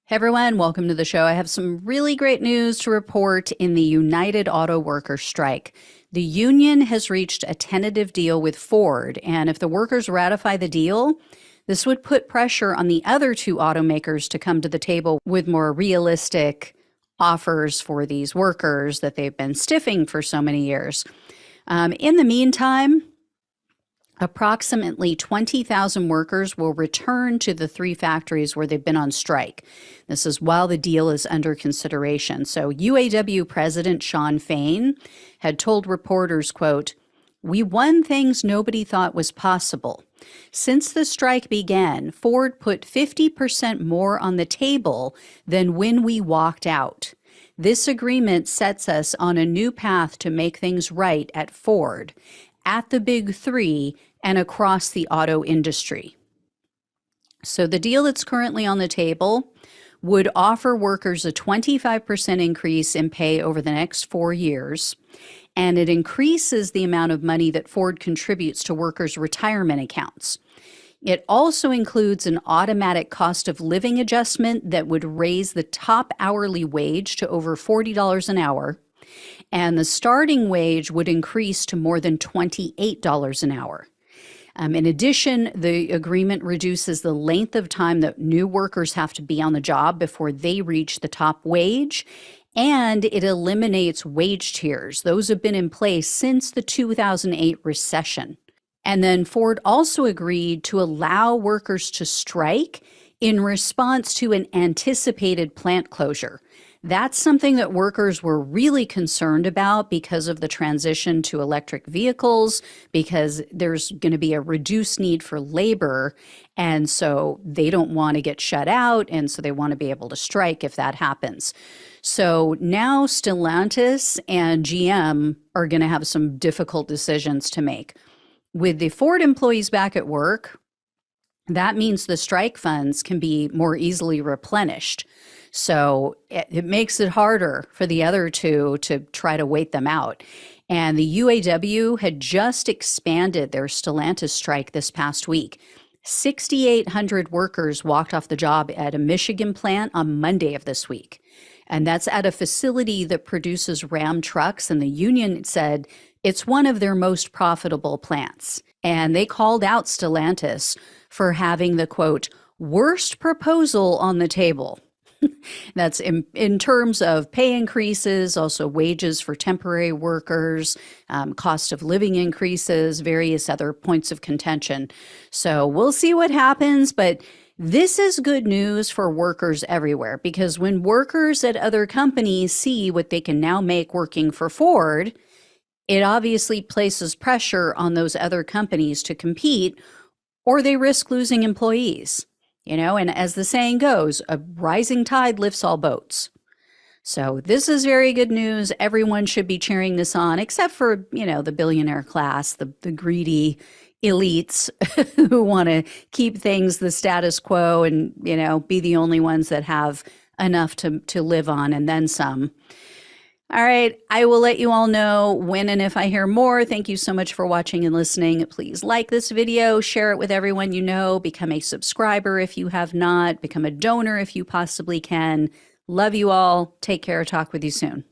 Hey everyone, welcome to the show. I have some really great news to report in the United Auto Workers strike. The union has reached a tentative deal with Ford, and if the workers ratify the deal, this would put pressure on the other two automakers to come to the table with more realistic offers for these workers that they've been stiffing for so many years. In the meantime, approximately 20,000 workers will return to the three factories where they've been on strike. This is while the deal is under consideration. So UAW President Shawn Fain had told reporters, quote, "We won things nobody thought was possible. Since the strike began, Ford put 50% more on the table than when we walked out. This agreement sets us on a new path to make things right at Ford, at the Big Three, and across the auto industry." So the deal that's currently on the table would offer workers a 25% increase in pay over the next 4 years, and it increases the amount of money that Ford contributes to workers' retirement accounts. It also includes an automatic cost of living adjustment that would raise the top hourly wage to over $40 an hour, and the starting wage would increase to more than $28 an hour. In addition, the agreement reduces the length of time that new workers have to be on the job before they reach the top wage, and it eliminates wage tiers. Those have been in place since the 2008 recession. And then Ford also agreed to allow workers to strike in response to an anticipated plant closure. That's something that workers were really concerned about because of the transition to electric vehicles, because there's going to be a reduced need for labor. And so they don't want to get shut out. And so they want to be able to strike if that happens. So now Stellantis and GM are going to have some difficult decisions to make. With the Ford employees back at work, that means the strike funds can be more easily replenished. So it makes it harder for the other two to try to wait them out. And the UAW had just expanded their Stellantis strike this past week. 6,800 workers walked off the job at a Michigan plant on Monday of this week. And that's at a facility that produces Ram trucks. And the union said it's one of their most profitable plants. And they called out Stellantis for having the, quote, worst proposal on the table. That's in terms of pay increases, also wages for temporary workers, cost of living increases, various other points of contention. So we'll see what happens, but this is good news for workers everywhere, because when workers at other companies see what they can now make working for Ford, it obviously places pressure on those other companies to compete, or they risk losing employees. And as the saying goes, a rising tide lifts all boats. So this is very good news. Everyone should be cheering this on, except for, the billionaire class, the greedy elites who want to keep things the status quo and, be the only ones that have enough to live on and then some. All right, I will let you all know when and if I hear more. Thank you so much for watching and listening. Please like this video, share it with everyone you know, become a subscriber if you have not, become a donor if you possibly can. Love you all. Take care. Talk with you soon.